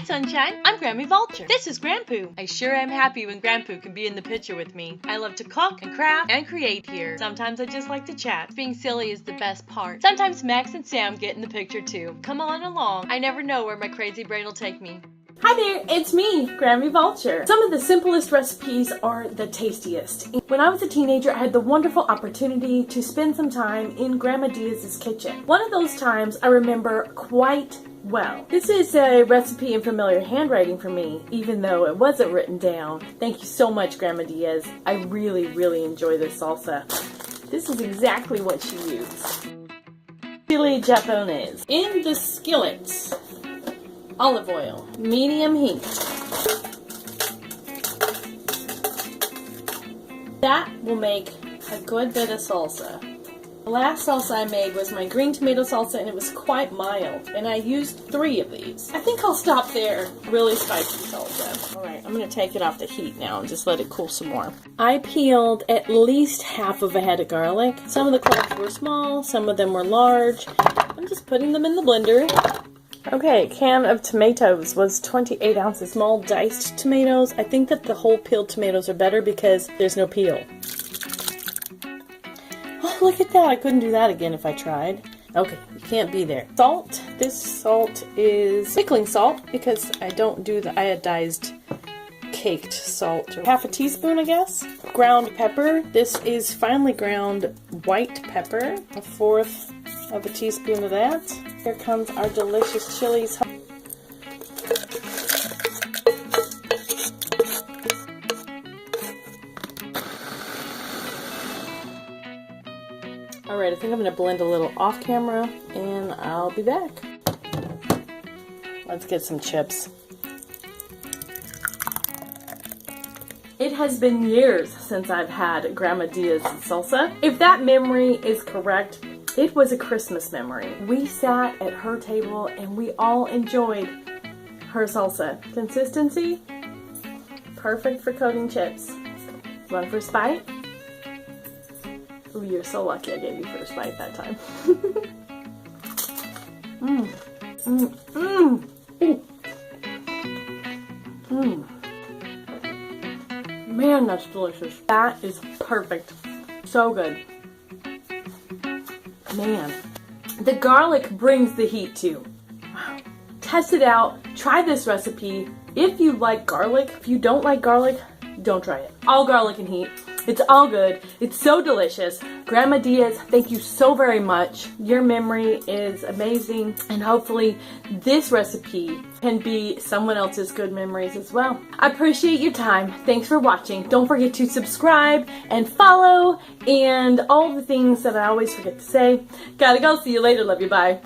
Hi, Sunshine. I'm Grammy Vulture. This is Grandpoo. I sure am happy when Grandpoo can be in the picture with me. I love to cook and craft and create here. Sometimes I just like to chat. Being silly is the best part. Sometimes Max and Sam get in the picture too. Come on along. I never know where my crazy brain will take me. Hi there, it's me, Grammy Vulture. Some of the simplest recipes are the tastiest. When I was a teenager, I had the wonderful opportunity to spend some time in Grandma Diaz's kitchen. One of those times I remember quite well. This is a recipe in familiar handwriting for me, even though it wasn't written down. Thank you so much, Grandma Diaz. I really enjoy this salsa. This is exactly what she used. Chili japonese. In the skillet, olive oil, medium heat. That will make a good bit of salsa. The last salsa I made was my green tomato salsa, and it was quite mild, and I used 3 of these. I think I'll stop there. Really spicy salsa. Alright, I'm going to take it off the heat now and just let it cool some more. I peeled at least half of a head of garlic. Some of the cloves were small, some of them were large. I'm just putting them in the blender. Okay, can of tomatoes was 28 ounces. Small diced tomatoes. I think that the whole peeled tomatoes are better because there's no peel. Oh, look at that. I couldn't do that again if I tried. Okay, you can't be there. Salt. This salt is pickling salt because I don't do the iodized caked salt. Half a teaspoon, I guess. Ground pepper. This is finely ground white pepper. 1/4 of a teaspoon of that. Here comes our delicious chilies. Alright, I think I'm going to blend a little off camera and I'll be back. Let's get some chips. It has been years since I've had Grandma Diaz's salsa. If that memory is correct, it was a Christmas memory. We sat at her table and we all enjoyed her salsa. Consistency, perfect for coating chips. Want first bite? Ooh, you're so lucky I gave you first bite that time. Man, that's delicious. That is perfect. So good. Man, the garlic brings the heat too. Wow. Test it out. Try this recipe. If you like garlic, if you don't like garlic, don't try it. All garlic and heat. It's all good. It's so delicious. Grandma Diaz, thank you so very much. Your memory is amazing, and hopefully this recipe can be someone else's good memories as well. I appreciate your time. Thanks for watching. Don't forget to subscribe and follow and all the things that I always forget to say. Gotta go. See you later. Love you. Bye.